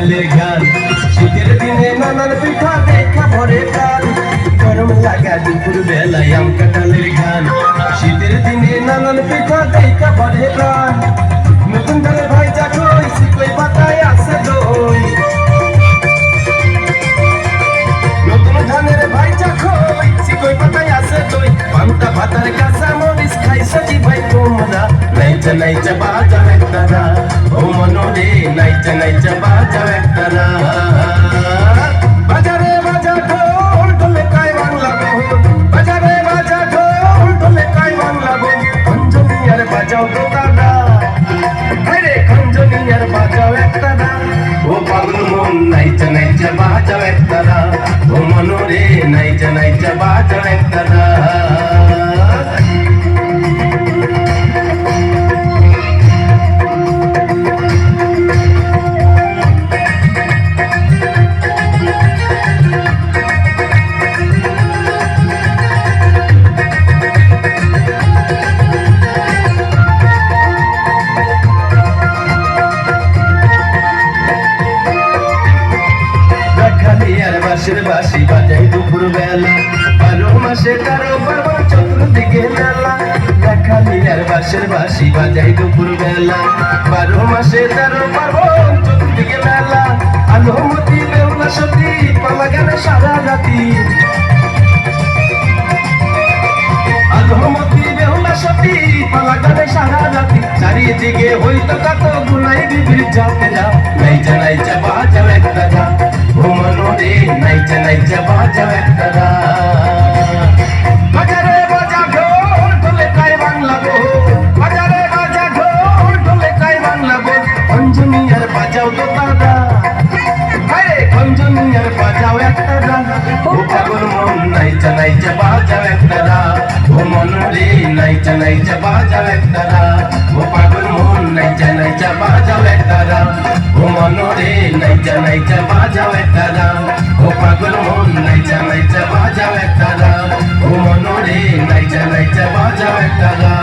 কাঁঠালের গান। শীতের দিনে নানান পিঠা দেখা ভরে প্রাণ, গরম লাগা দুপুর বেলায় আম কাঁঠালের গান। শীতের দিনে নানান পিঠা দেখা ভরে প্রাণ, নতুন ধারে ভাইজা খই চিকই পাতায় আছে দই। নতুন ধানের ভাইজা খই চিকই পাতায় আছে দই, পান্তা ভাতার কাঁচা মরিচ খাইছো কি ভাই তোমরা? নাইচা নাইচা বাজাও একটা না, ও মনোরে নাইচা নাইচা বাজাও একটা না। বাজারে বাজা ঢোল ঢোলে কাই বাংলা বোল, বাজারে বাজা ঢোল ঢোলে কাই বাংলা বোল। খঞ্জনি আর বাজাও দোতারা, আরে খঞ্জনি আর বাজাও একটা না, ও পাগল মন নাইচা নাইচা বাজাও একটা না, ও মনোরে নাইচা নাইচা বাজাও একটা না। বাঁশের বাঁশি বাজাই দুপুর বেলা, 12 মাসে 13 পার্বণ চতুর্দিকে মেলা। দেখালি আর বাঁশের বাঁশি বাজাই দুপুর বেলা, 12 মাসে 13 পার্বণ চতুর্দিকে মেলা। আলোমতি বেহুলা সতী পালা গানে সারা রাতি, আলোমতি বেহুলা সতী পালা গানে সারা রাতি। চারিদিকে হইতো কত গুনাই বিবির জাতেরা, নাইচা নাইচা বাজাও একটা না, ও মনোরে নাইচা নাইচা বাজাও একটা না। বাজারে বাজা ঢোল ঢোলে কাই বাংলা বোল, বাজারে বাজা ঢোল ঢোলে কাই বাংলা বোল। খঞ্জনি আর বাজাও দোতারা, আরে খঞ্জনি আর বাজাও একটা না, ও পাগল মন নাইচা নাইচা বাজাও একটা না, ও মনোরে নাইচা নাইচা বাজাও একটা না, ও পাগল মন নাইচা নাইচা বাজাও একটা না, ও মনোরে নাইচা নাইচা বাজাও একটা না, ও পাগল মন নাইচা নাইচা বাজাও একটা না, ও মনোরে নাইচা নাইচা বাজাও একটা না।